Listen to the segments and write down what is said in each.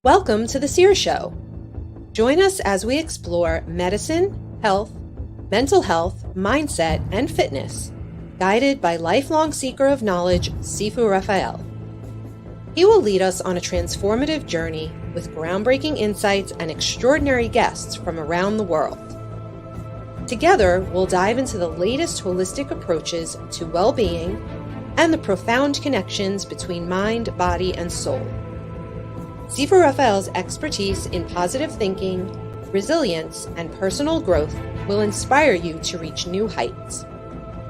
Welcome to the Seer Show. Join us as we explore medicine, health, mental health, mindset, and fitness, guided by lifelong seeker of knowledge, Sifu Raphael. He will lead us on a transformative journey with groundbreaking insights and extraordinary guests from around the world. Together, we'll dive into the latest holistic approaches to well-being and the profound connections between mind, body, and soul. Sifu Raphael's expertise in positive thinking, resilience, and personal growth will inspire you to reach new heights.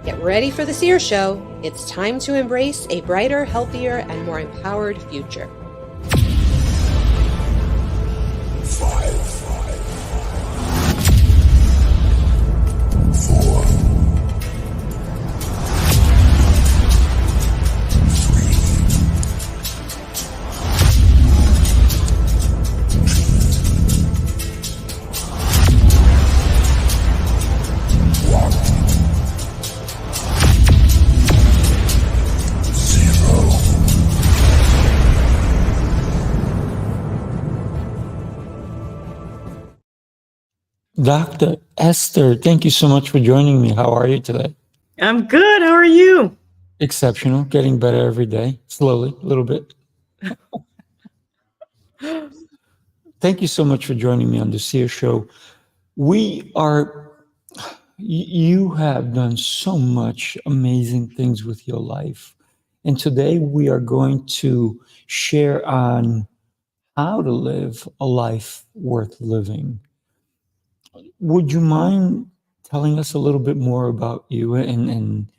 Get ready for the Seer Show. It's time to embrace a brighter, healthier, and more empowered future. 5, 4, 0. Dr. Esther, thank you so much for joining me. How are you today? I'm good. How are you? Exceptional, getting better every day, slowly, a little bit. Thank you so much for joining me on the Seer Show. You have done so much amazing things with your life. And today we are going to share on how to live a life worth living. Would you mind telling us a little bit more about you? And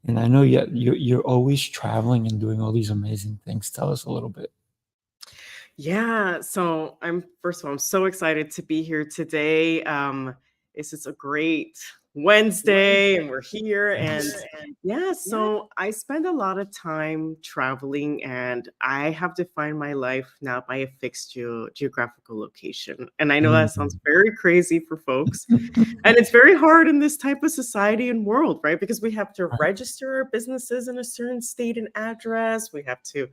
I know you're always traveling and doing all these amazing things. Tell us a little bit. Yeah. So first of all, I'm so excited to be here today. It's just a great Wednesday and we're here. And yeah, so I spend a lot of time traveling and I have defined my life now by a fixed geographical location. And I know that sounds very crazy for folks. And it's very hard in this type of society and world, right? Because we have to register our businesses in a certain state and address. We have to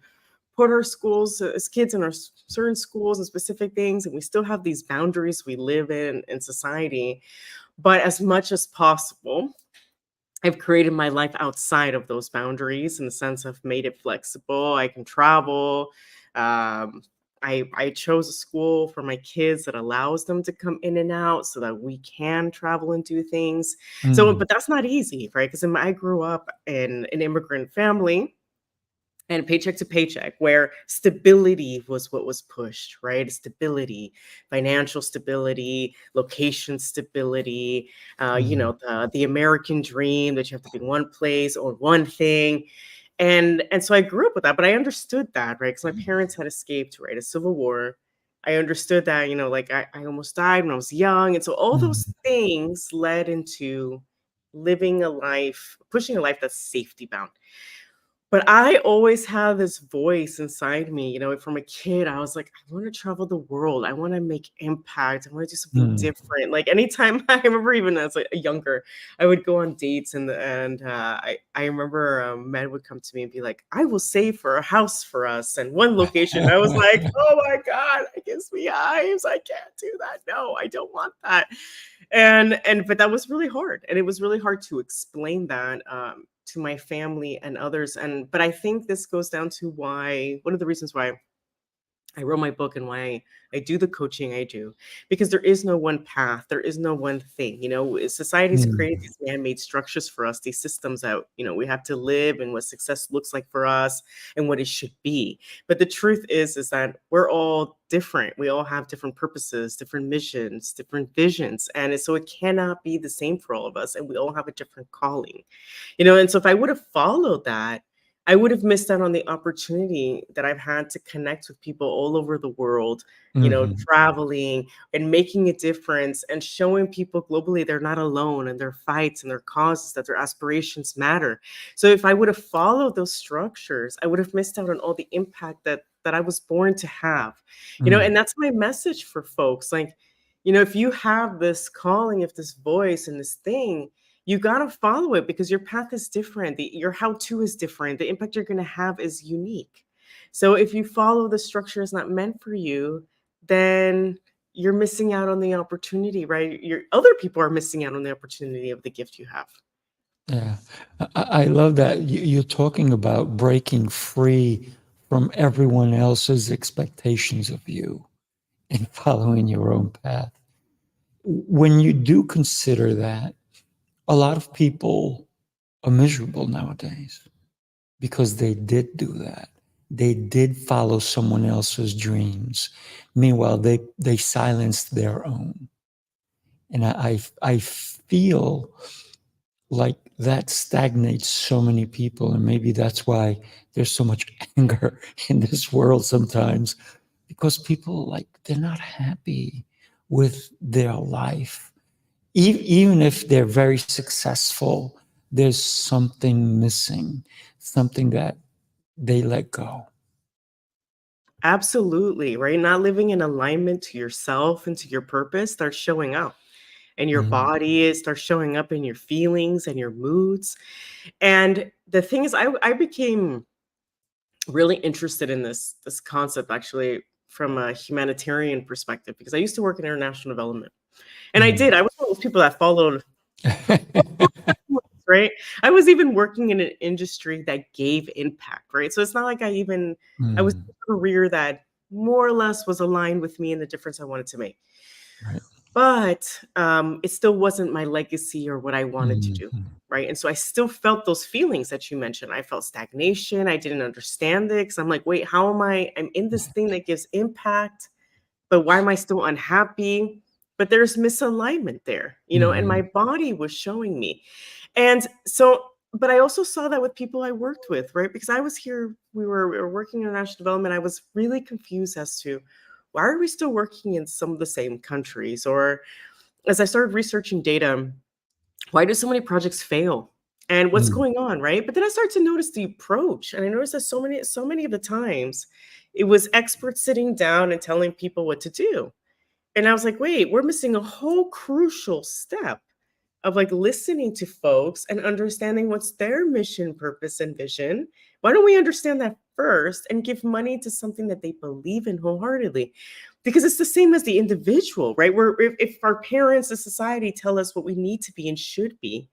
put our schools as kids in our certain schools and specific things. And we still have these boundaries we live in society. But as much as possible, I've created my life outside of those boundaries in the sense of made it flexible. I can travel. I chose a school for my kids that allows them to come in and out so that we can travel and do things. So, but that's not easy, right? Because I grew up in an immigrant family and paycheck to paycheck, where stability was what was pushed, right? Stability, financial stability, location stability, the American dream that you have to be in one place or one thing. And so I grew up with that, but I understood that, right? Because my parents had escaped, right, a civil war. I understood that, I almost died when I was young. And so all those things led into living a life, pushing a life that's safety bound. But I always have this voice inside me, from a kid, I was like, I want to travel the world. I want to make impact. I want to do something different. Like anytime I remember even as a younger, I would go on dates and I remember men would come to me and be like, I will save for a house for us. And one location, I was like, oh my God, it gives me hives. I can't do that. No, I don't want that. But that was really hard. And it was really hard to explain that to my family and others. But I think this goes down to one of the reasons why I wrote my book and why I do the coaching I do, because there is no one path. There is no one thing, society's created these man-made structures for us, these systems that, we have to live and what success looks like for us and what it should be. But the truth is that we're all different. We all have different purposes, different missions, different visions. And so it cannot be the same for all of us. And we all have a different calling, and so if I would have followed that, I would have missed out on the opportunity that I've had to connect with people all over the world, traveling and making a difference and showing people globally they're not alone in their fights and their causes, that their aspirations matter. So if I would have followed those structures, I would have missed out on all the impact that I was born to have, and that's my message for folks. Like, if you have this calling, if this voice and this thing, you got to follow it because your path is different. Your how-to is different. The impact you're going to have is unique. So if you follow the structure is not meant for you, then you're missing out on the opportunity, right? Other people are missing out on the opportunity of the gift you have. Yeah, I love that you're talking about breaking free from everyone else's expectations of you and following your own path. When you do consider that, a lot of people are miserable nowadays because they did do that. They did follow someone else's dreams. Meanwhile, they silenced their own. And I feel like that stagnates so many people. And maybe that's why there's so much anger in this world sometimes, because people, like, they're not happy with their life. Even if they're very successful, there's something missing, something that they let go. Absolutely, right? Not living in alignment to yourself and to your purpose starts showing up in your Mm, body. It starts showing up in your feelings and your moods. And the thing is, I became really interested in this concept actually from a humanitarian perspective because I used to work in international development. And mm. I was one of those people that followed, right? I was even working in an industry that gave impact, right? So it's not like I was in Mm, a career that more or less was aligned with me and the difference I wanted to make. right. But it still wasn't my legacy or what I wanted to do, Mhm, right? And so I still felt those feelings that you mentioned. I felt stagnation. I didn't understand it because I'm like, wait, how am I'm in this thing that gives impact, but why am I still unhappy? But there's misalignment there, and my mhm, body was showing me. And so, but I also saw that with people I worked with, right? Because I was here, we were working in international development. I was really confused as to why are we still working in some of the same countries? Or as I started researching data, why do so many projects fail? And what's mm, going on, right? But then I started to notice the approach, and I noticed that so many of the times, it was experts sitting down and telling people what to do. And I was like, wait, we're missing a whole crucial step of like listening to folks and understanding what's their mission, purpose, and vision. Why don't we understand that first and give money to something that they believe in wholeheartedly? Because it's the same as the individual, right? If our parents, the society tell us what we need to be and should be,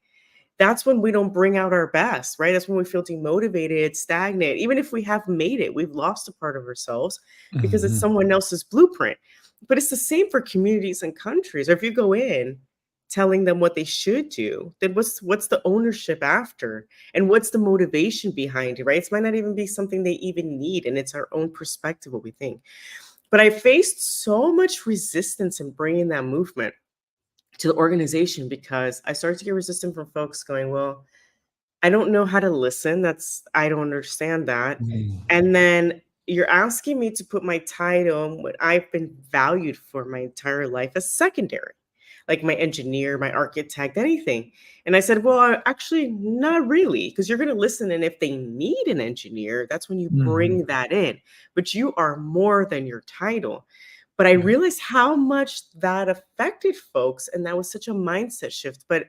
that's when we don't bring out our best, right? That's when we feel demotivated, stagnant. Even if we have made it, we've lost a part of ourselves because it's mhm, someone else's blueprint. But it's the same for communities and countries. Or if you go in telling them what they should do, then what's the ownership after? And what's the motivation behind it, right? It might not even be something they even need. And it's our own perspective, what we think. But I faced so much resistance in bringing that movement to the organization because I started to get resistance from folks going, well, I don't know how to listen. I don't understand that. mm, And then you're asking me to put my title and what I've been valued for my entire life as secondary, like my engineer, my architect, anything. And I said, well, actually, not really, because you're going to listen. And if they need an engineer, that's when you mhm, bring that in. But you are more than your title. But I right. realized how much that affected folks. And that was such a mindset shift. But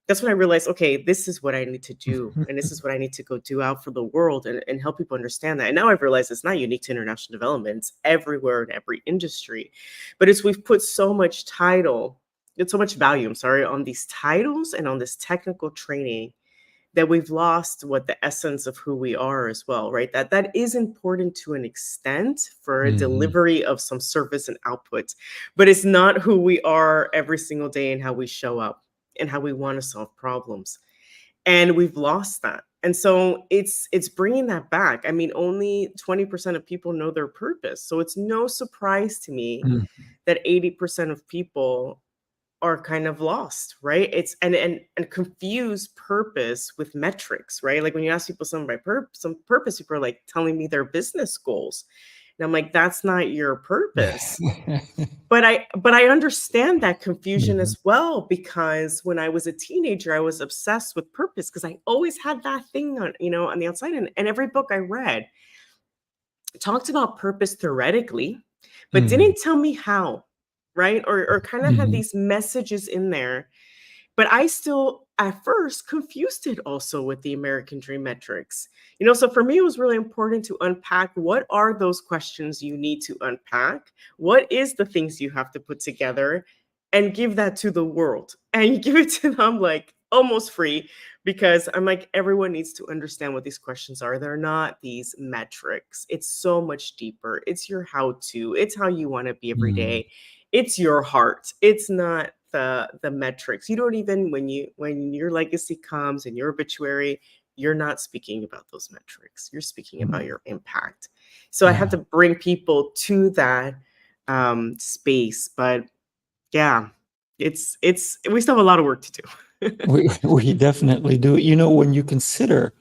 that's when I realized, okay, this is what I need to do. And this is what I need to go do out for the world and help people understand that. And now I've realized it's not unique to international development. It's everywhere in every industry. But it's we've put so much so much value, I'm sorry, on these titles and on this technical training that we've lost what the essence of who we are as well, right? That is important to an extent for a Mhm, delivery of some service and output, but it's not who we are every single day and how we show up and how we want to solve problems. And we've lost that. And so it's bringing that back. I mean, only 20% of people know their purpose. So it's no surprise to me mm, that 80% of people are kind of lost, right? It's and confuse purpose with metrics, right? Like when you ask people some purpose, people are like telling me their business goals. And I'm like, that's not your purpose. But I understand that confusion mhm, as well because when I was a teenager, I was obsessed with purpose because I always had that thing on the outside. And every book I read talked about purpose theoretically, but mm, didn't tell me how, right? Or kind of had mhm, these messages in there. But I still at first confused it also with the American dream metrics. So for me, it was really important to unpack what are those questions you need to unpack? What is the things you have to put together and give that to the world? And you give it to them like almost free because I'm like, everyone needs to understand what these questions are. They're not these metrics. It's so much deeper. It's your how to, it's how you want to be every Mm. day. It's your heart. It's not the metrics. You don't even when your legacy comes and your obituary, you're not speaking about those metrics. You're speaking about Mm. your impact. So I had Yeah. to bring people to that space. But yeah, it's we still have a lot of work to do. We definitely do. When you consider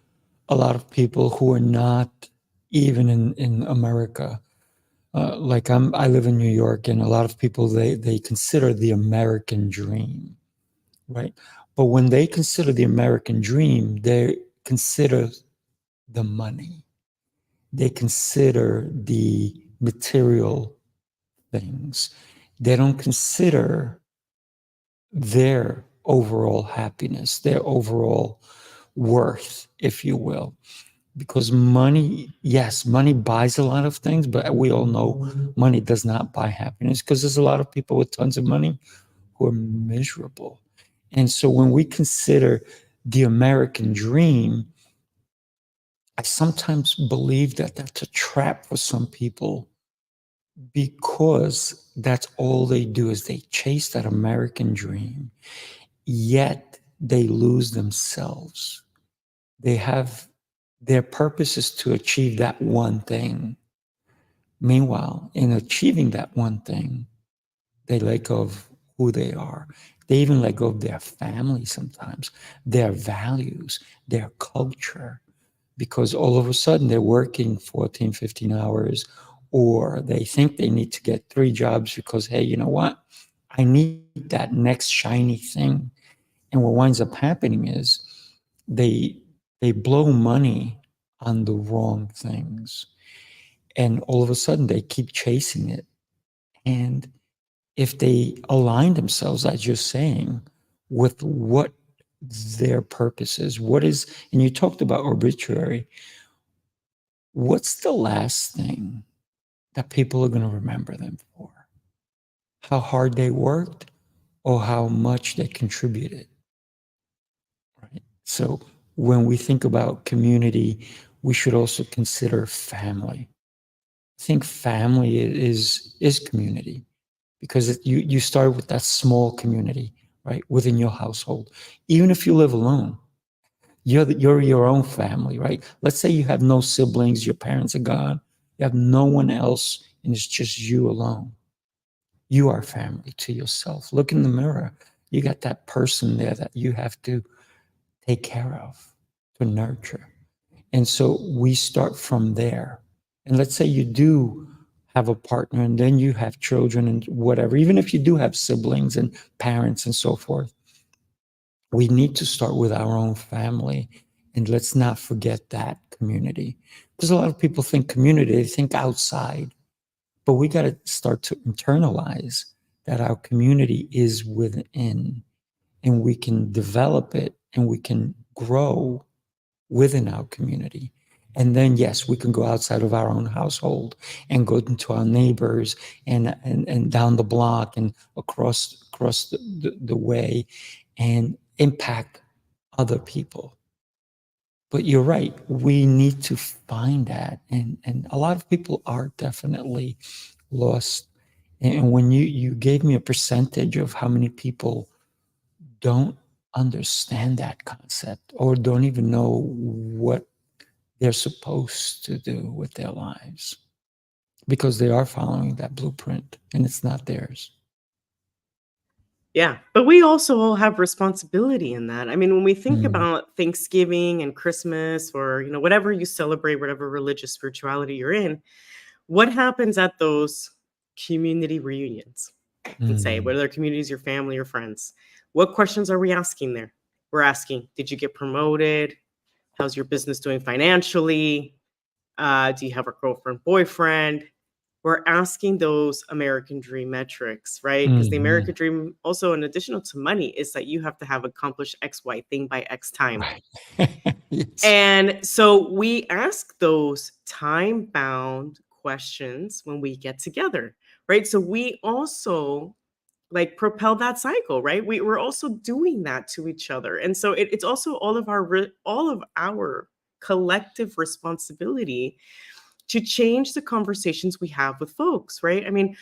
a lot of people who are not even in America, like I live in New York, and a lot of people they consider the American dream, right? But when they consider the American dream, they consider the money, they consider the material things. They don't consider their overall happiness, their overall worth, if you will. Because money, yes, money buys a lot of things, but we all know money does not buy happiness because there's a lot of people with tons of money who are miserable. And so when we consider the American dream, I sometimes believe that that's a trap for some people because that's all they do is they chase that American dream, yet they lose themselves. They have their purpose is to achieve that one thing. Meanwhile, in achieving that one thing, they let go of who they are. They even let go of their family sometimes, their values, their culture, because all of a sudden they're working 14, 15 hours, or they think they need to get 3 jobs because, hey, you know what? I need that next shiny thing. And what winds up happening is they they blow money on the wrong things. And all of a sudden they keep chasing it. And if they align themselves, as you're saying, with what their purpose is, what is, and you talked about obituary, what's the last thing that people are going to remember them for? How hard they worked or how much they contributed, right? So when we think about community, we should also consider family. I think family is community because you start with that small community, right, within your household. Even if you live alone, you're your own family, right? Let's say you have no siblings, your parents are gone, you have no one else, and it's just you alone. You are family to yourself. Look in the mirror. You got that person there that you have to take care of, to nurture. And so we start from there. And let's say you do have a partner and then you have children and whatever, even if you do have siblings and parents and so forth, we need to start with our own family. And let's not forget that community. Because a lot of people think community, they think outside, but we got to start to internalize that our community is within and we can develop it and we can grow within our community. And then, yes, we can go outside of our own household and go into our neighbors and down the block and across the way and impact other people. But you're right, we need to find that. And a lot of people are definitely lost. And when you gave me a percentage of how many people don't understand that concept or don't even know what they're supposed to do with their lives because they are following that blueprint and it's not theirs. Yeah, but we also all have responsibility in that. I mean, when we think Mm. about Thanksgiving and Christmas or, whatever you celebrate, whatever religious spirituality you're in, what happens at those community reunions? And say, Mm. whether communities, your family, your friends, what questions are we asking there? We're asking, did you get promoted? How's your business doing financially? Do you have a girlfriend, boyfriend? we're asking those American dream metrics, right? Because the Mhm. American dream, also in additional to money, is that you have to have accomplished X, Y thing by X time. Right. Yes. And so we ask those time bound questions when we get together, right? So we also like propel that cycle, right? We're also doing that to each other. And so it's also all of our collective responsibility to change the conversations we have with folks, right? I mean,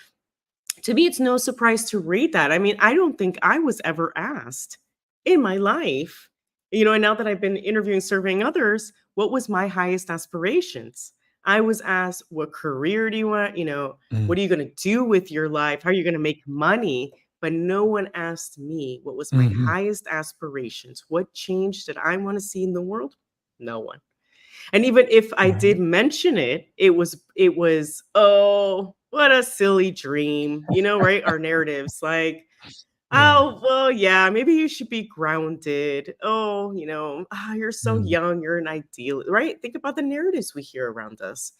to me, it's no surprise to read that. I mean, I don't think I was ever asked in my life, and now that I've been interviewing, surveying others, what was my highest aspirations? I was asked, what career do you want? Mm. What are you going to do with your life? How are you going to make money? But no one asked me what was my Mhm. highest aspirations. What change did I want to see in the world? No one. And even if I did Right. mention it, it was, "Oh, what a silly dream," right? Our narratives like, Yeah. "Oh, well, yeah, maybe you should be grounded. Oh, you're so Mm. young, you're an ideal," right? Think about the narratives we hear around us.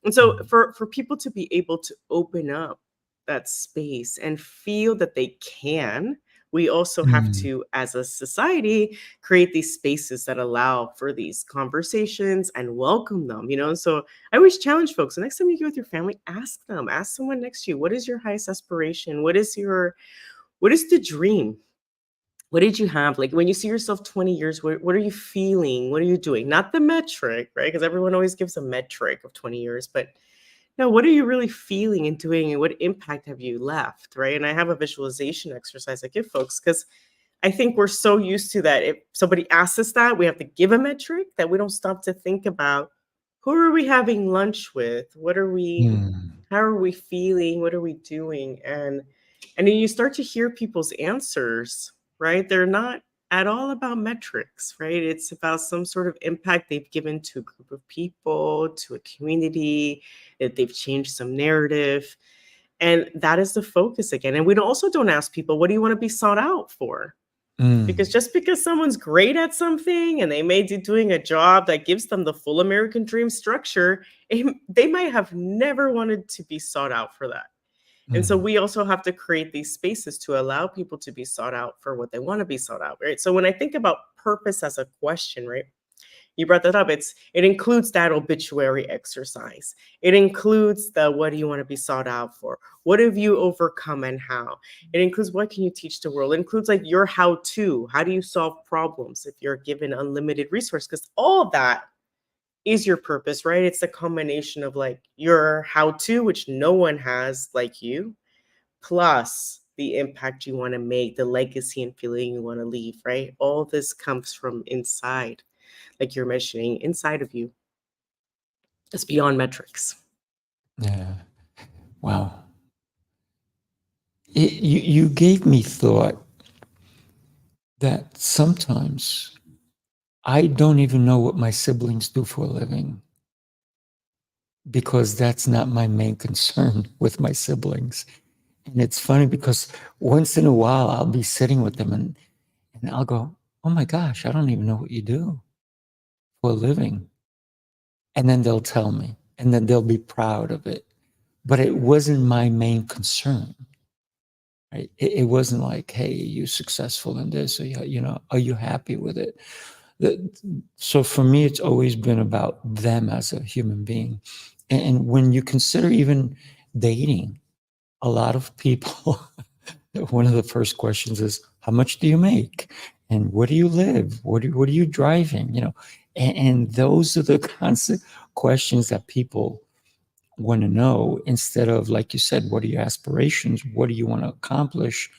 And so Mm. for people to be able to open up that space and feel that they can, we also have Mm. to, as a society, create these spaces that allow for these conversations and welcome them, So I always challenge folks, the next time you go with your family, ask them, ask someone next to you, what is your highest aspiration? What is the dream? What did you have? Like when you see yourself 20 years, what are you feeling? What are you doing? Not the metric, right? Because everyone always gives a metric of 20 years, but no, what are you really feeling and doing, and what impact have you left, right? And I have a visualization exercise I give folks because I think we're so used to that. If somebody asks us that, we have to give a metric that we don't stop to think about who are we having lunch with? Mm. How are we feeling? What are we doing? And then you start to hear people's answers, right? They're not at all about metrics, right? It's about some sort of impact they've given to a group of people, to a community, that they've changed some narrative. And that is the focus again. And we also don't ask people, what do you want to be sought out for? Because Mm. just because someone's great at something and they may be doing a job that gives them the full American dream structure, they might have never wanted to be sought out for that. And so Mm. we also have to create these spaces to allow people to be sought out for what they want to be sought out, right? So when I think about purpose as a question, right? You brought that up. It includes that obituary exercise. It includes the what do you want to be sought out for? What have you overcome and how? It includes what can you teach the world? It includes like your how to. How do you solve problems if you're given unlimited resource? Because all that is your purpose, right? It's the combination of like your how to, which no one has like you, plus the impact you want to make, the legacy and feeling you want to leave, right? All this comes from inside, like you're mentioning, inside of you. It's beyond metrics. Yeah. Wow. You gave me thought that sometimes I don't even know what my siblings do for a living because that's not my main concern with my siblings. And it's funny because once in a while I'll be sitting with them and I'll go, oh my gosh, I don't even know what you do for a living. And then they'll tell me, and then they'll be proud of it. But it wasn't my main concern. Right? It wasn't like, hey, you successful in this, or are you happy with it? So for me, it's always been about them as a human being. And when you consider even dating, a lot of people, one of the first questions is, how much do you make? And where do you live? What are you driving? And those are the constant questions that people want to know instead of, like you said, what are your aspirations? What do you want to accomplish?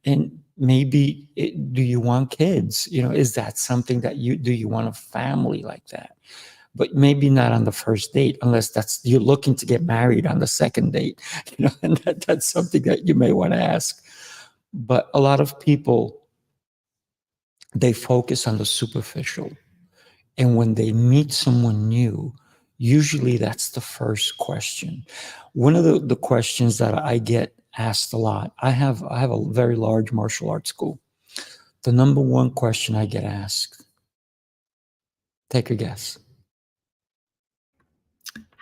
And maybe do you want kids? Is that something that do you want a family like that? But maybe not on the first date, unless you're looking to get married on the second date, and that's something that you may want to ask. But a lot of people, they focus on the superficial. And when they meet someone new, usually that's the first question. One of the questions that I get asked a lot, I have a very large martial arts school. The number one question I get asked, take a guess.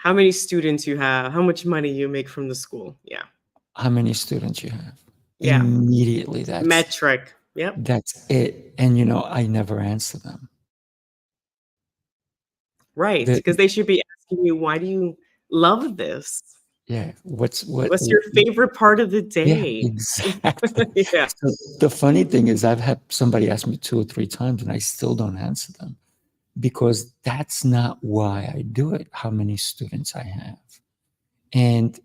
How many students you have, how much money you make from the school. Yeah. How many students you have? Yeah. Immediately, Metric. Yep. that's it. And I never answer them. Right. The, Because they should be asking you, why do you love this? yeah, what What's your favorite part of the yeah, day? exactly. Yeah. So the funny thing is I've had somebody ask me 2 or 3 times and I still don't answer them because that's not why I do it, how many students I have. And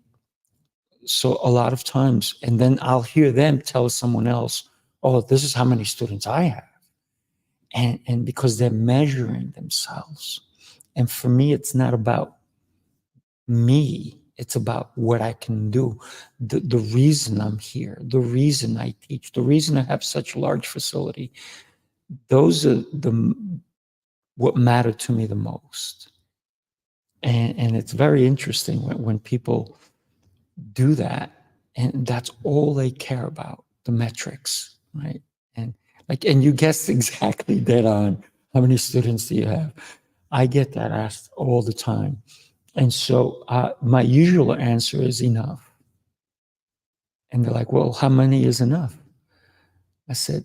so a lot of times, and then I'll hear them tell someone else, oh, this is how many students I have. And because they're measuring themselves. And for me, it's not about me, it's about what I can do. The reason I'm here, the reason I teach, the reason I have such a large facility, those are what matter to me the most. And it's very interesting when people do that, and that's all they care about, the metrics, right? And you guessed exactly dead on. How many students do you have? I get that asked all the time. And so my usual answer is enough. And they're like, well, how many is enough? I said,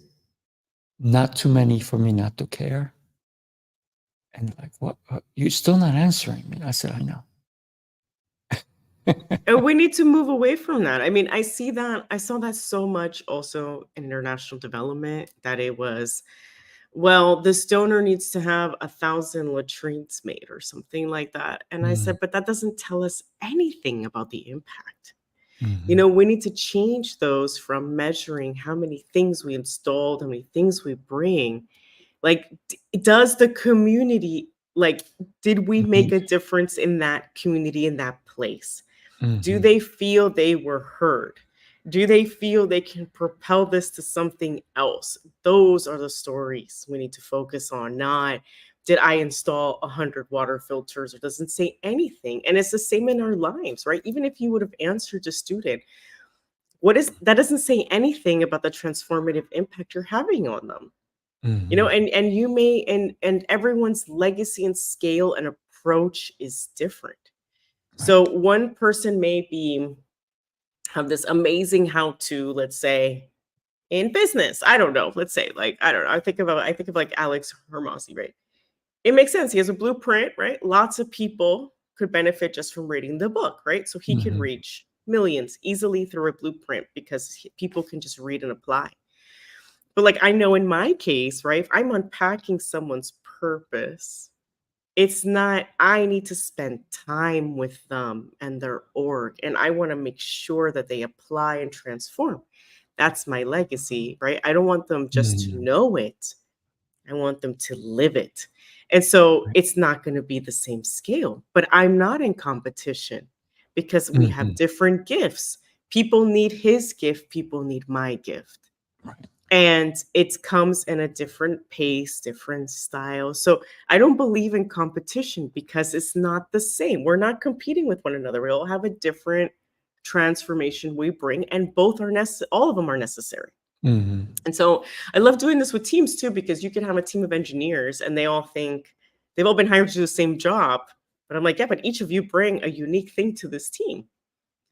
not too many for me not to care. And they're like, what? You're still not answering me. I said, I know. And we need to move away from that. I mean, I saw that so much also in international development, that it was, well, this donor needs to have 1,000 latrines made or something like that. And I said, but that doesn't tell us anything about the impact. Mhm. We need to change those from measuring how many things we installed, how many things we bring. Like, does the community, like, did we make Mhm. a difference in that community, in that place? Do Mhm. they feel they were heard? Do they feel they can propel this to something else? Those are the stories we need to focus on, not did I install 100 water filters, or doesn't say anything. And it's the same in our lives, right? Even if you would have answered a student, that doesn't say anything about the transformative impact you're having on them. Mhm. And you may, and everyone's legacy and scale and approach is different. Right. So one person may have this amazing how to, let's say, in business. I don't know. Let's say, like, I don't know. I think of like Alex Hermosi, right? It makes sense. He has a blueprint, right? Lots of people could benefit just from reading the book, right? So he could Mhm. reach millions easily through a blueprint because people can just read and apply. But like, I know in my case, right? If I'm unpacking someone's purpose, it's not, I need to spend time with them and their org, and I want to make sure that they apply and transform. That's my legacy, right? I don't want them just to Mhm. know it. I want them to live it. And so Right. it's not going to be the same scale, but I'm not in competition because we have Mhm. different gifts. People need his gift, people need my gift. Right. And it comes in a different pace, different style. So I don't believe in competition because it's not the same. We're not competing with one another. We all have a different transformation we bring, and both are all of them are necessary. Mhm. And so I love doing this with teams too, because you can have a team of engineers and they all think they've all been hired to do the same job. But I'm like, yeah, but each of you bring a unique thing to this team,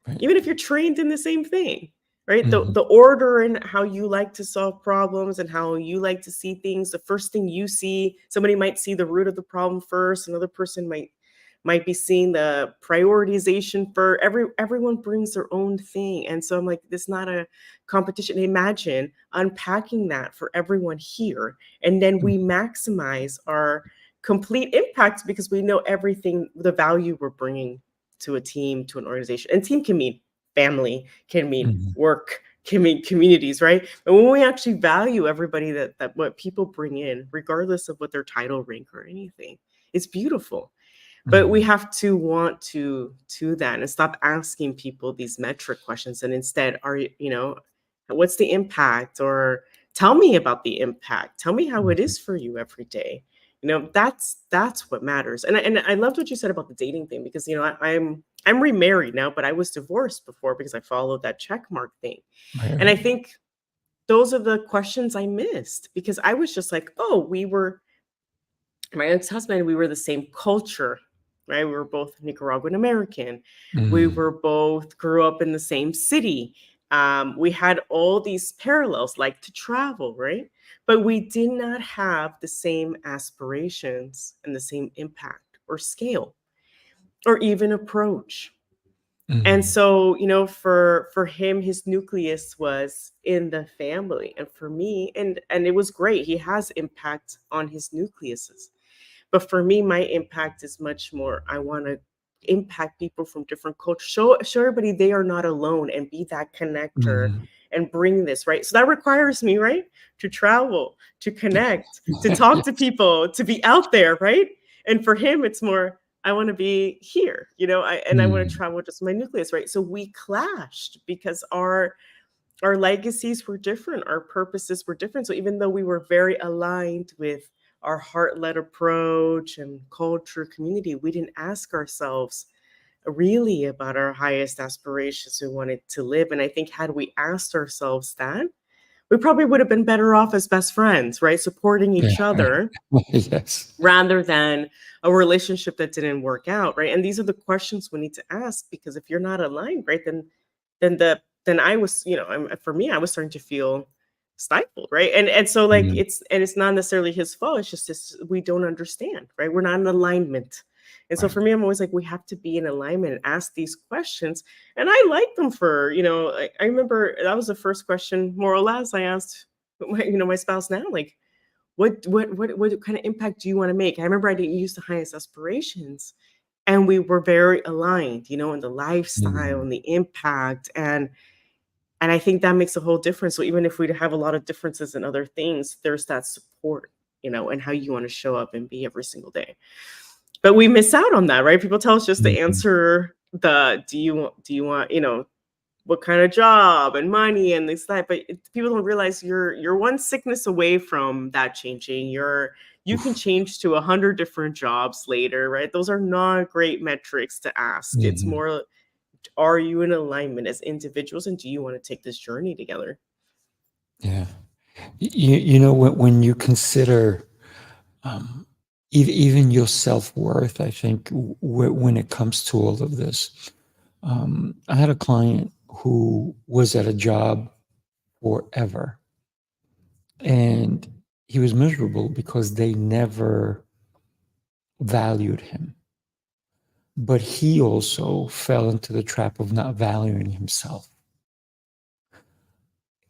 Right. even if you're trained in the same thing, right? The Mhm. the order and how you like to solve problems and how you like to see things. The first thing you see, somebody might see the root of the problem first. Another person might be seeing the prioritization for everyone brings their own thing. And so I'm like, this is not a competition. Imagine unpacking that for everyone here. And then Mhm. we maximize our complete impact because we know everything, the value we're bringing to a team, to an organization. And team can mean family, can mean Mhm. work, can mean communities, right? And when we actually value everybody that what people bring in, regardless of what their title, rank, or anything, it's beautiful. But we Mhm. have to want to that and stop asking people these metric questions, and instead, what's the impact? Or tell me about the impact. Tell me how it Mhm. is for you every day. That's what matters. And I loved what you said about the dating thing, because I'm remarried now, but I was divorced before because I followed that check mark thing. Right. And I Right. think those are the questions I missed, because I was just like, oh, my ex-husband, we were the same culture. right? We were both Nicaraguan American. We Mm. were both grew up in the same city. We had all these parallels, like to travel, right? But we did not have the same aspirations and the same impact or scale or even approach. And Mm. so, for him, his nucleus was in the family, and for me, and it was great. He has impact on his nucleuses, but for me, my impact is much more. I want to impact people from different cultures, show everybody they are not alone, and be that connector Mm. and bring this, right? So that requires me, right, to travel, to connect, to talk to Yes. people, to be out there, right? And for him, it's more, I want to be here, I want to Mm. travel just my nucleus, right? So we clashed because our legacies were different, our purposes were different. So even though we were very aligned with our heart-led approach and culture, community, we didn't ask ourselves really about our highest aspirations we wanted to live. And I think had we asked ourselves that, we probably would have been better off as best friends, right? Supporting each Yeah. other Yes. rather than a relationship that didn't work out, right? And these are the questions we need to ask, because if you're not aligned, right, then I was, for me, I was starting to feel stifled, right? And so, like, Mm. it's not necessarily his fault. It's just this, we don't understand, right? We're not in alignment. And so Right. for me, I'm always like, we have to be in alignment and ask these questions. And I like them for, I remember that was the first question, more or less, I asked my spouse now, like, what kind of impact do you want to make? I remember I didn't use the highest aspirations, and we were very aligned, in the lifestyle Mm. and the impact, and I think that makes a whole difference. So even if we have a lot of differences in other things, there's that support, and how you want to show up and be every single day. But we miss out on that, right? People tell us just to Mm. answer the do you want, what kind of job and money and this that, but people don't realize you're one sickness away from that changing. You can Oof. change to 100 different jobs later, right? Those are not great metrics to ask. It's Mhm. more, are you in alignment as individuals, and do you want to take this journey together? Yeah. You know, when you consider um, even your self-worth, I think when it comes to all of this, I had a client who was at a job forever, and he was miserable because they never valued him. But he also fell into the trap of not valuing himself.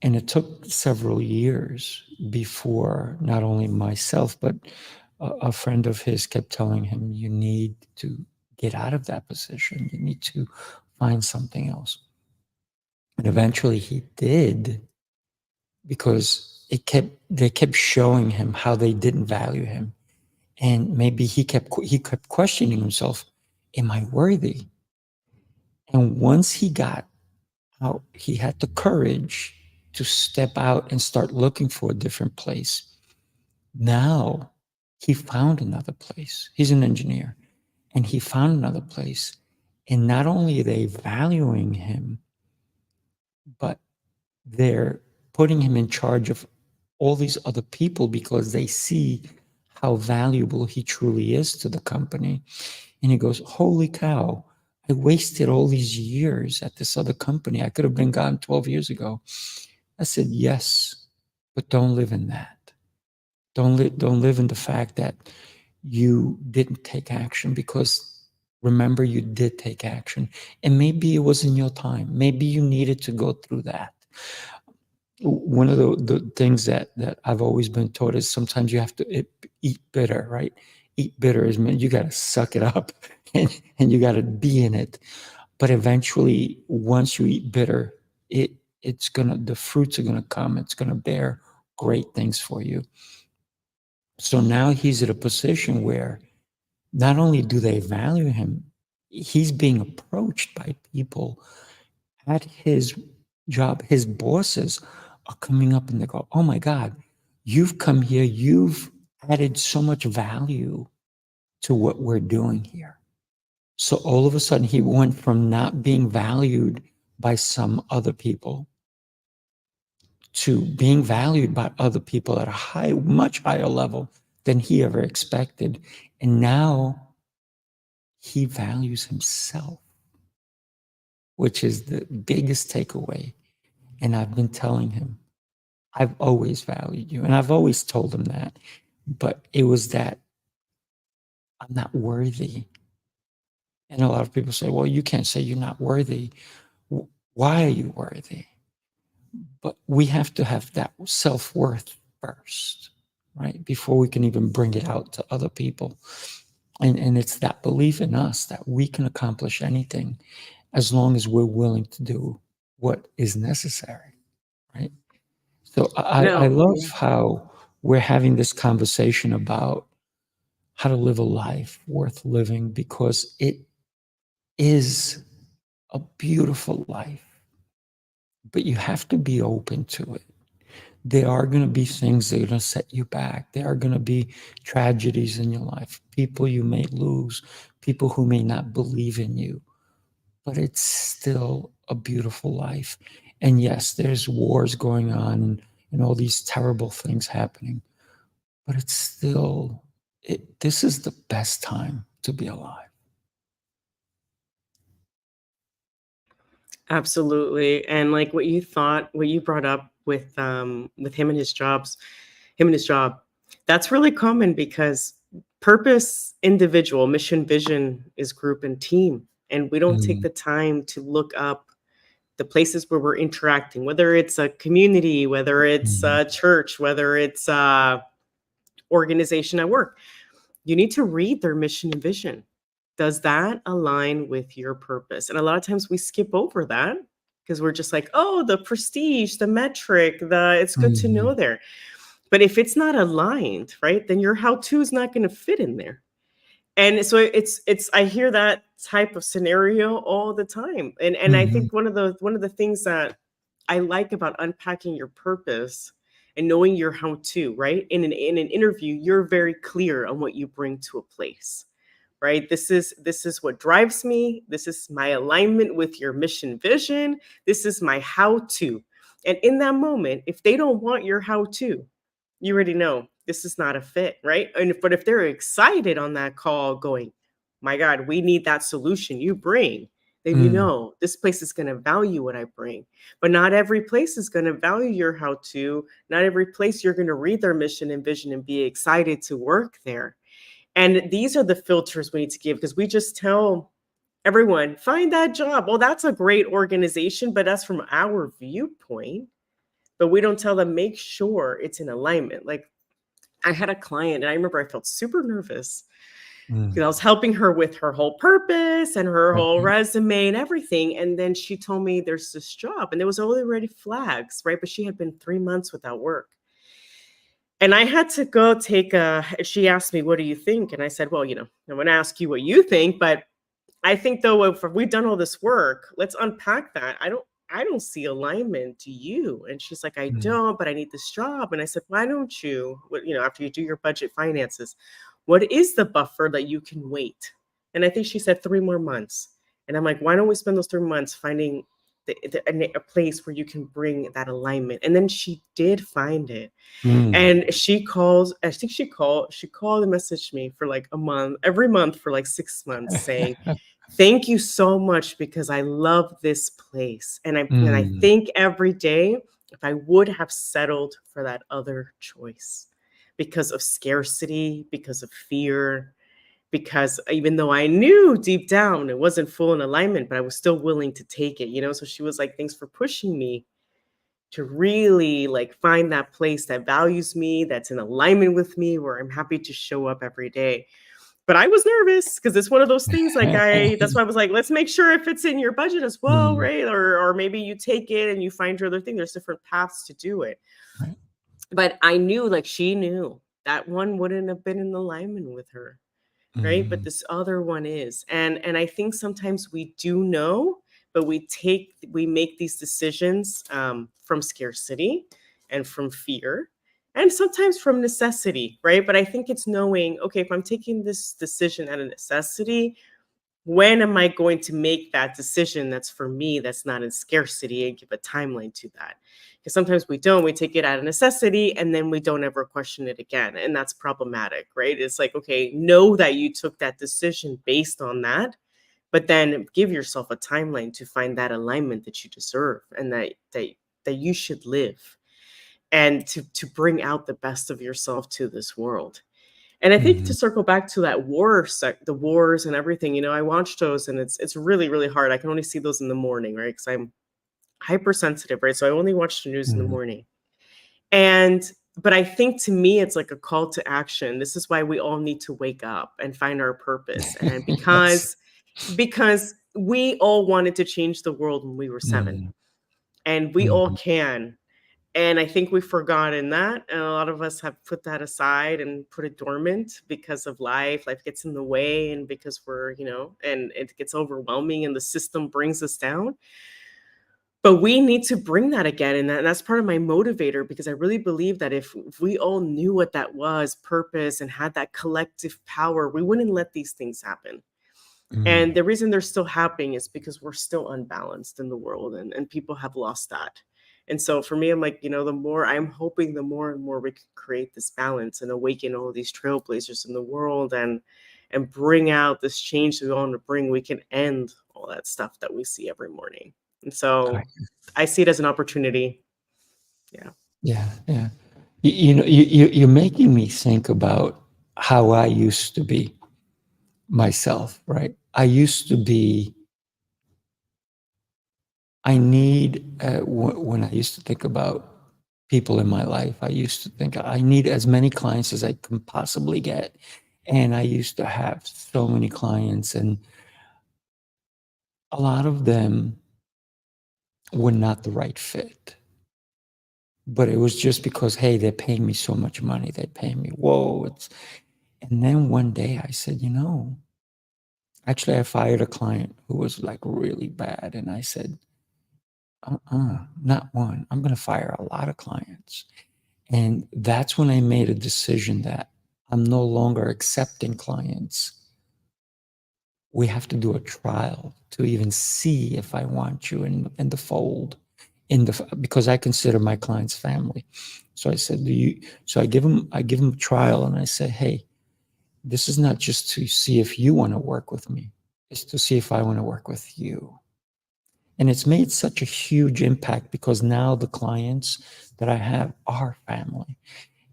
And it took several years before not only myself, but a friend of his kept telling him, you need to get out of that position. You need to find something else. And eventually he did, because they kept showing him how they didn't value him. And maybe he kept questioning himself, am I worthy? And once he got out, he had the courage to step out and start looking for a different place. Now he found another place. He's an engineer, and he found another place. And not only are they valuing him, but they're putting him in charge of all these other people because they see how valuable he truly is to the company. And he goes, holy cow, I wasted all these years at this other company. I could have been gone 12 years ago. I said, yes, but don't live in that. Don't live in the fact that you didn't take action, because remember, you did take action. And maybe it wasn't your time. Maybe you needed to go through that. One of the things that I've always been taught is sometimes you have to eat bitter, right? Eat bitter is meant you got to suck it up and you got to be in it. But eventually, once you eat bitter, the fruits are gonna come. It's gonna bear great things for you. So now he's at a position where not only do they value him, he's being approached by people at his job. His bosses are coming up and they go, "Oh my God, you've come here. You've added so much value to what we're doing here." So all of a sudden, he went from not being valued by some other people to being valued by other people at a much higher level than he ever expected. And now he values himself, which is the biggest takeaway. And I've been telling him, I've always valued you. And I've always told him that. But it was that I'm not worthy. And a lot of people say, well, you can't say you're not worthy. Why are you worthy? But we have to have that self-worth first, right? Before we can even bring it out to other people. And it's that belief in us that we can accomplish anything as long as we're willing to do what is necessary, right? So I No, love yeah. how we're having this conversation about how to live a life worth living, because it is a beautiful life, but you have to be open to it. There are going to be things that are going to set you back. There are going to be tragedies in your life, people you may lose, people who may not believe in you, but it's still a beautiful life. And yes, there's wars going on and all these terrible things happening, but it's still, this is the best time to be alive. Absolutely. And like what you brought up with him and his him and his job, that's really common because purpose, individual, mission, vision is group and team. And we don't take Mm, the time to look up the places where we're interacting, whether it's a community, whether it's mhm, a church, whether it's a organization at work. You need to read their mission and vision. Does that align with your purpose? And a lot of times we skip over that because we're just like, oh, the prestige, the metric, it's good to know mhm, there. But if it's not aligned, right, then your how-to is not going to fit in there. And so it's I hear that type of scenario all the time. And I mhm, think one of the things that I like about unpacking your purpose and knowing your how to, right? In an interview, you're very clear on what you bring to a place, right? This is what drives me. This is my alignment with your mission vision. This is my how to. And in that moment, if they don't want your how to, you already know this is not a fit, right? But if they're excited on that call, going, my God, we need that solution you bring, then you mm, know this place is going to value what I bring. But not every place is going to value your how to. Not every place you're going to read their mission and vision and be excited to work there. And these are the filters we need to give, because we just tell everyone, find that job. Well, that's a great organization, but that's from our viewpoint. But we don't tell them, make sure it's in alignment. Like I had a client and I remember I felt super nervous because I mm. was helping her with her whole purpose and her Right. whole resume and everything. And then she told me there's this job and there was already flags, right? But she had been 3 months without work. And I had to go she asked me, what do you think? And I said, well, I'm going to ask you what you think, but I think though, if we've done all this work, let's unpack that. I don't see alignment to you. And she's like, I Mm, don't, but I need this job. And I said, why don't you, after you do your budget finances, what is the buffer that you can wait? And I think she said 3 more months. And I'm like, why don't we spend those 3 months finding a place where you can bring that alignment? And then she did find it. mm. And I think she called and messaged me for like a month, every month for like 6 months, saying, thank you so much because I love this place. And I Mm, think every day if I would have settled for that other choice because of scarcity, because of fear, because even though I knew deep down it wasn't full in alignment, but I was still willing to take it. So she was like, thanks for pushing me to really like find that place that values me, that's in alignment with me, where I'm happy to show up every day. But I was nervous because it's one of those things like that's why I was like, let's make sure if it's in your budget as well, mm. right? Or maybe you take it and you find your other thing. There's different paths to do it. Right. But I knew, like she knew, that one wouldn't have been in alignment with her, right? But Mm, this other one is. And I think sometimes we do know, but we make these decisions from scarcity and from fear and sometimes from necessity, right? But I think it's knowing, okay, if I'm taking this decision out of necessity, when am I going to make that decision that's for me, that's not in scarcity, and give a timeline to that? Because sometimes we don't, we take it out of necessity and then we don't ever question it again. And that's problematic, right? It's like, okay, know that you took that decision based on that, but then give yourself a timeline to find that alignment that you deserve and that you should live, and to bring out the best of yourself to this world. And I think to Mhm. circle back to that the wars and everything, I watch those and it's really, really hard. I can only see those in the morning, right? Because I'm hypersensitive, right? So I only watch the news in the Mhm. morning. And but I think to me it's like a call to action. This is why we all need to wake up and find our purpose. And Yes. because we all wanted to change the world when we were 7, Mhm. and we all Mhm. can. And I think we've forgotten that. And a lot of us have put that aside and put it dormant because of life. Life gets in the way, and because and it gets overwhelming and the system brings us down. But we need to bring that again. And that's part of my motivator, because I really believe that if we all knew what that was, purpose, and had that collective power, we wouldn't let these things happen. And Mm. the reason they're still happening is because we're still unbalanced in the world, and people have lost that. And so for me, I'm like, I'm hoping the more and more we can create this balance and awaken all these trailblazers in the world, and bring out this change that we want to bring, we can end all that stuff that we see every morning. And I so I see it as an opportunity. Yeah. Yeah, yeah. You're making me think about how I used to be myself, right? I used to be, I need, when I used to think about people in my life, I used to think I need as many clients as I can possibly get. And I used to have so many clients, and a lot of them were not the right fit. But it was just because, hey, they're paying me so much money. They pay me, whoa. And then one day I said, actually, I fired a client who was like really bad. And I said, not one. I'm going to fire a lot of clients. And that's when I made a decision that I'm no longer accepting clients. We have to do a trial to even see if I want you in the fold, because I consider my clients family. So I said, so I give them a trial, and I say, hey, this is not just to see if you want to work with me. It's to see if I want to work with you. And it's made such a huge impact, because now the clients that I have are family.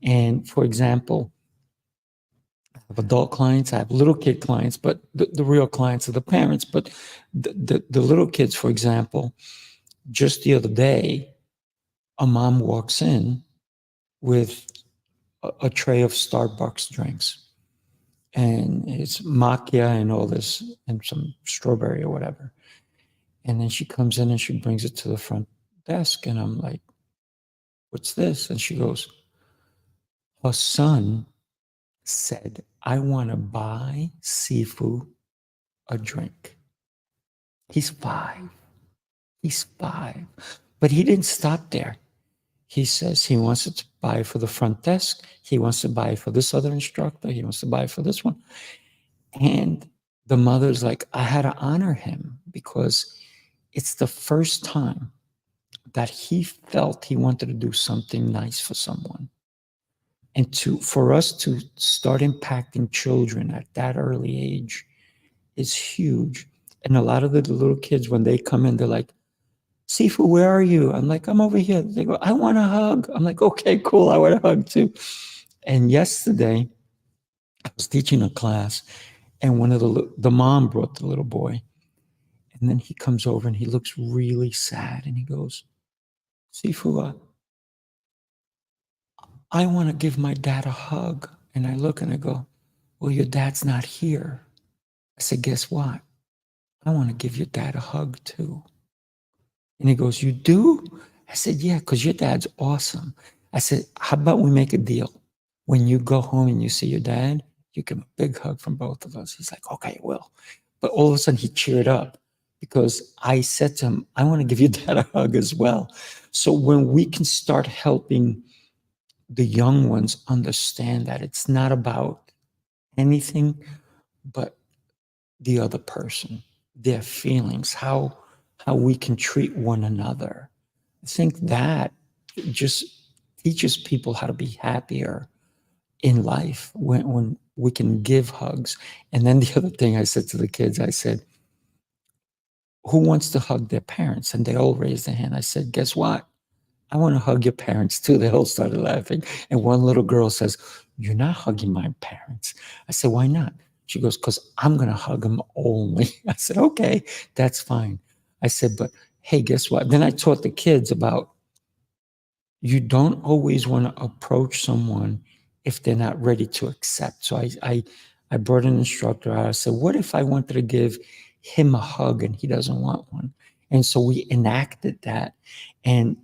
And for example, I have adult clients, I have little kid clients, but the real clients are the parents. But the little kids, for example, just the other day, a mom walks in with a tray of Starbucks drinks, and it's macchia and all this and some strawberry or whatever. And then she comes in and she brings it to the front desk, and I'm like, what's this? And she goes, her son said, I want to buy Sifu a drink. He's 5. He's 5. But he didn't stop there. He says he wants it to buy for the front desk. He wants to buy for this other instructor. He wants to buy for this one. And the mother's like, I had to honor him, because it's the first time that he felt he wanted to do something nice for someone. And for us to start impacting children at that early age is huge. And a lot of the little kids, when they come in, they're like, Sifu, where are you? I'm like, I'm over here. They go, I want a hug. I'm like, okay, cool. I want a hug too. And yesterday, I was teaching a class, and one of the mom brought the little boy. And then he comes over and he looks really sad, and he goes, Sifu, I want to give my dad a hug. And I look and I go, well, your dad's not here. I said, guess what? I want to give your dad a hug too. And he goes, you do? I said, yeah, because your dad's awesome. I said, how about we make a deal? When you go home and you see your dad, you give him a big hug from both of us. He's like, okay, well. But all of a sudden he cheered up, because I said to him, I want to give your dad a hug as well. So when we can start helping the young ones understand that it's not about anything but the other person, their feelings, how we can treat one another. I think that just teaches people how to be happier in life when we can give hugs. And then the other thing I said to the kids, I said, who wants to hug their parents? And they all raised their hand. I said, guess what? I want to hug your parents too. They all started laughing. And one little girl says, you're not hugging my parents. I said, why not? She goes, because I'm going to hug them only. I said, okay, that's fine. I said, but hey, guess what? Then I taught the kids about you don't always want to approach someone if they're not ready to accept. So I brought an instructor out. I said, what if I wanted to give him a hug and he doesn't want one? And so we enacted that. And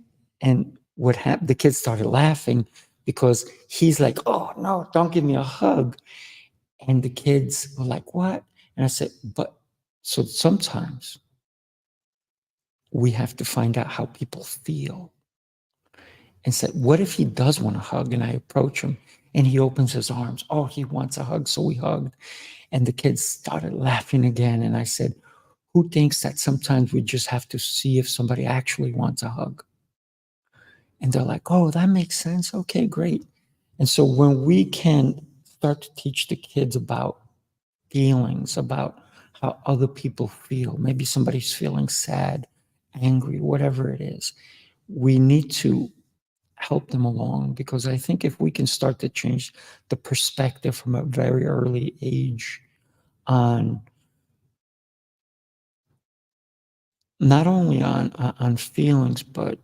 what happened, the kids started laughing because he's like, oh no, don't give me a hug. And the kids were like, what? And I said, but so sometimes we have to find out how people feel. And said, what if he does want a hug? And I approach him and he opens his arms. Oh, he wants a hug. So we hugged. And the kids started laughing again. And I said, who thinks that sometimes we just have to see if somebody actually wants a hug? And they're like, oh, that makes sense. Okay, great. And so when we can start to teach the kids about feelings, about how other people feel, maybe somebody's feeling sad, angry, whatever it is, we need to help them along, because I think if we can start to change the perspective from a very early age on not only on feelings, but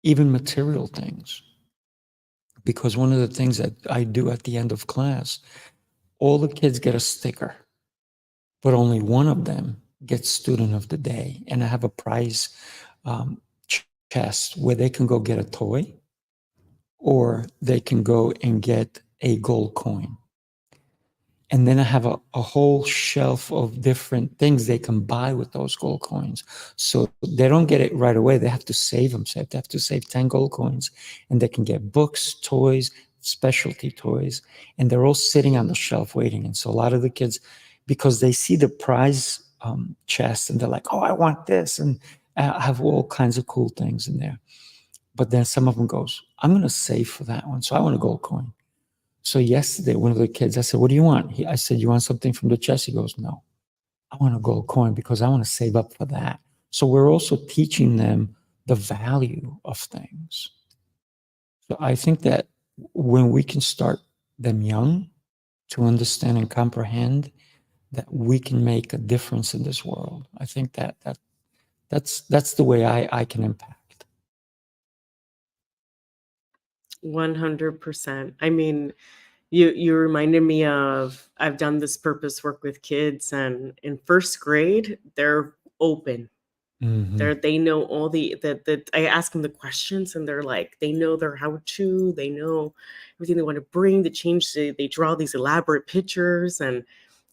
even material things. Because one of the things that I do at the end of class, all the kids get a sticker, but only one of them gets student of the day. And I have a prize chest where they can go get a toy, or they can go and get a gold coin. And then I have a whole shelf of different things they can buy with those gold coins. So they don't get it right away. They have to save them. So they have to save 10 gold coins, and they can get books, toys, specialty toys, and they're all sitting on the shelf waiting. And so a lot of the kids, because they see the prize chest and they're like, oh, I want this. And I have all kinds of cool things in there. But then some of them goes, I'm going to save for that one. So I want a gold coin. So yesterday, one of the kids, I said, what do you want? I said, you want something from the chest? He goes, no, I want a gold coin because I want to save up for that. So we're also teaching them the value of things. So I think that when we can start them young to understand and comprehend that we can make a difference in this world, I think that's the way I can impact. 100%. I mean, you reminded me of, I've done this purpose work with kids, and in first grade, they're open. Mhm. They know all the I ask them the questions, and they're like, they know their how to, they know everything they want to bring to change. They draw these elaborate pictures, and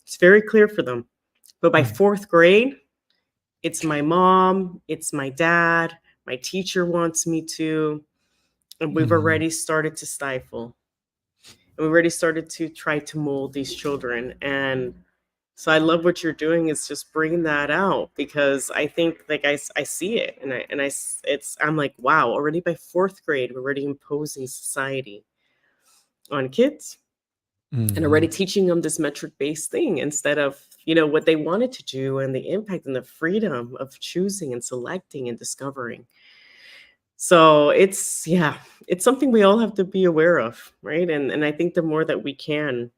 it's very clear for them. But by Mm. fourth grade, it's my mom, it's my dad, my teacher wants me to, and we've Mhm. already started to stifle. And we already started to try to mold these children. And so I love what you're doing, is just bringing that out, because I think, like, I see it, and I'm like, wow, already by fourth grade, we're already imposing society on kids, and already Mhm. teaching them this metric based thing instead of, what they wanted to do, and the impact and the freedom of choosing and selecting and discovering. So it's something we all have to be aware of, right? And I think the more that we can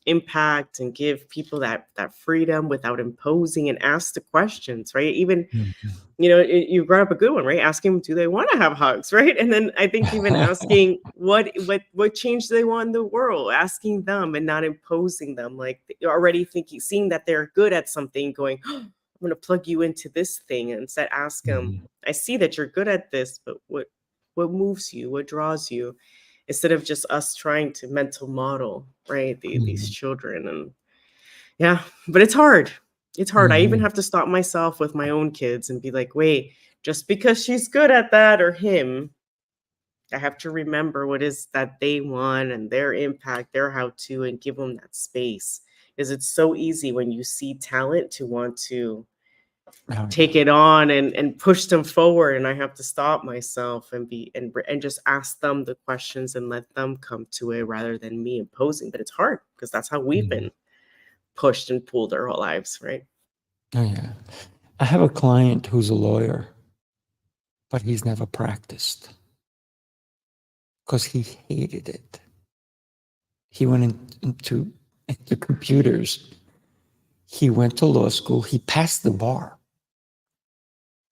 impact and give people that freedom without imposing, and ask the questions, right? Even, Mhm. you brought up a good one, right? Asking them, do they want to have hugs, right? And then I think even asking what change do they want in the world, asking them and not imposing them, like you're already thinking, seeing that they're good at something, going, I'm going to plug you into this thing, and instead ask them, Mhm. I see that you're good at this, but what moves you, what draws you, instead of just us trying to mental model, right, these Mhm. children. And yeah, but it's hard. I even Mhm. have to stop myself with my own kids and be like, wait, just because she's good at that, or him, I have to remember what is that they want, and their impact, their how to, and give them that space. is it's so easy when you see talent to want to Oh, take it on and push them forward, and I have to stop myself and just ask them the questions and let them come to it rather than me imposing. But it's hard because that's how we've been pushed and pulled our whole lives, right? Oh, yeah. I have a client who's a lawyer, but he's never practiced because he hated it. He went into computers. He went to law school. He passed the bar.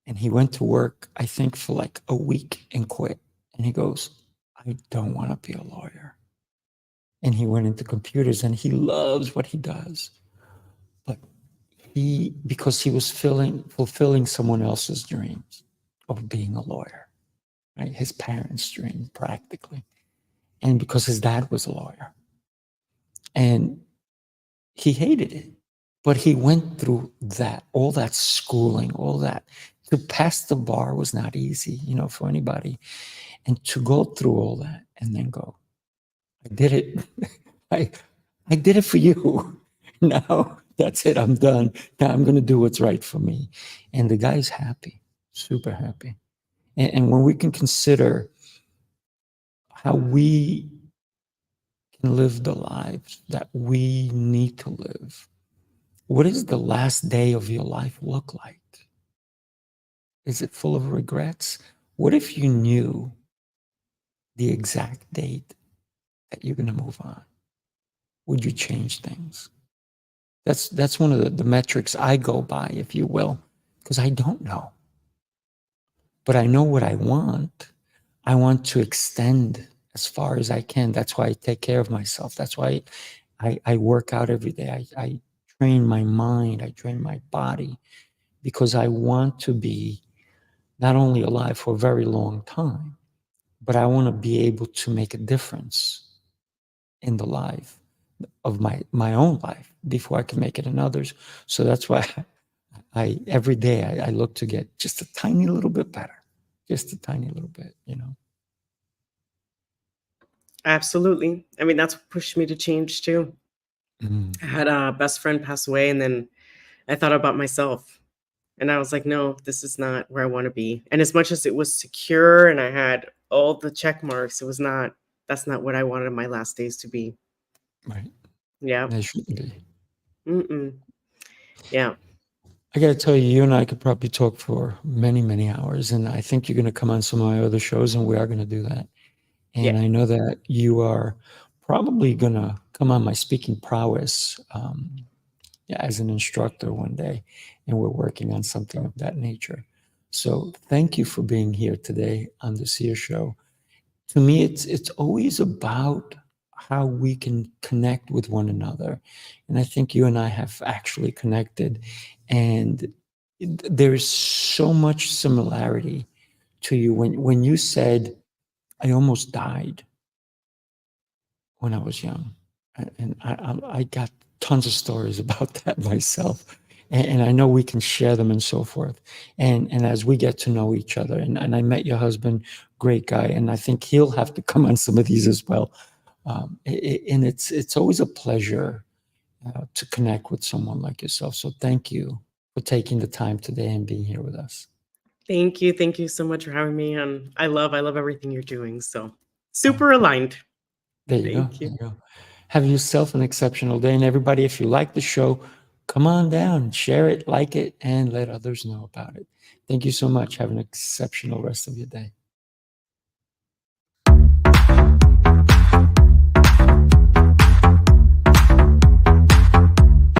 And he went to work, I think, for like a week and quit. And he goes, I don't want to be a lawyer. And he went into computers and he loves what he does. But because he was fulfilling someone else's dreams of being a lawyer, right? His parents' dream, practically. And because his dad was a lawyer. And he hated it. But he went through that, all that schooling, all that. To pass the bar was not easy, for anybody. And to go through all that and then go, I did it. I did it for you. Now that's it. I'm done. Now I'm going to do what's right for me. And the guy's happy, super happy. And when we can consider how we can live the lives that we need to live, what does the last day of your life look like? Is it full of regrets? What if you knew the exact date that you're going to move on? Would you change things? That's one of the metrics I go by, if you will, because I don't know. But I know what I want. I want to extend as far as I can. That's why I take care of myself. That's why I work out every day. I train my mind. I train my body because I want to be not only alive for a very long time, but I want to be able to make a difference in the life of my own life before I can make it in others. So that's why I every day I look to get just a tiny little bit better, just a tiny little bit, Absolutely. I mean, that's what pushed me to change too. I had a best friend pass away, and then I thought about myself. And I was like, no, this is not where I want to be. And as much as it was secure and I had all the check marks, that's not what I wanted my last days to be. Right. Yeah. They shouldn't be. Yeah. I got to tell you, you and I could probably talk for many, many hours. And I think you're going to come on some of my other shows, and we are going to do that. And Yeah. I know that you are probably going to come on my speaking prowess as an instructor one day, and we're working on something of that nature. So thank you for being here today on the Seer Show. To me, it's always about how we can connect with one another. And I think you and I have actually connected, and there's so much similarity to you. When you said, I almost died when I was young, and I got tons of stories about that myself. And I know we can share them and so forth. And as we get to know each other, and I met your husband, great guy, and I think he'll have to come on some of these as well. And it's always a pleasure to connect with someone like yourself. So thank you for taking the time today and being here with us. Thank you. Thank you so much for having me. And I love everything you're doing. So super aligned. There you go. Thank you. There you go. Have yourself an exceptional day. And everybody, if you like the show, come on down, share it, like it, and let others know about it. Thank you so much. Have an exceptional rest of your day.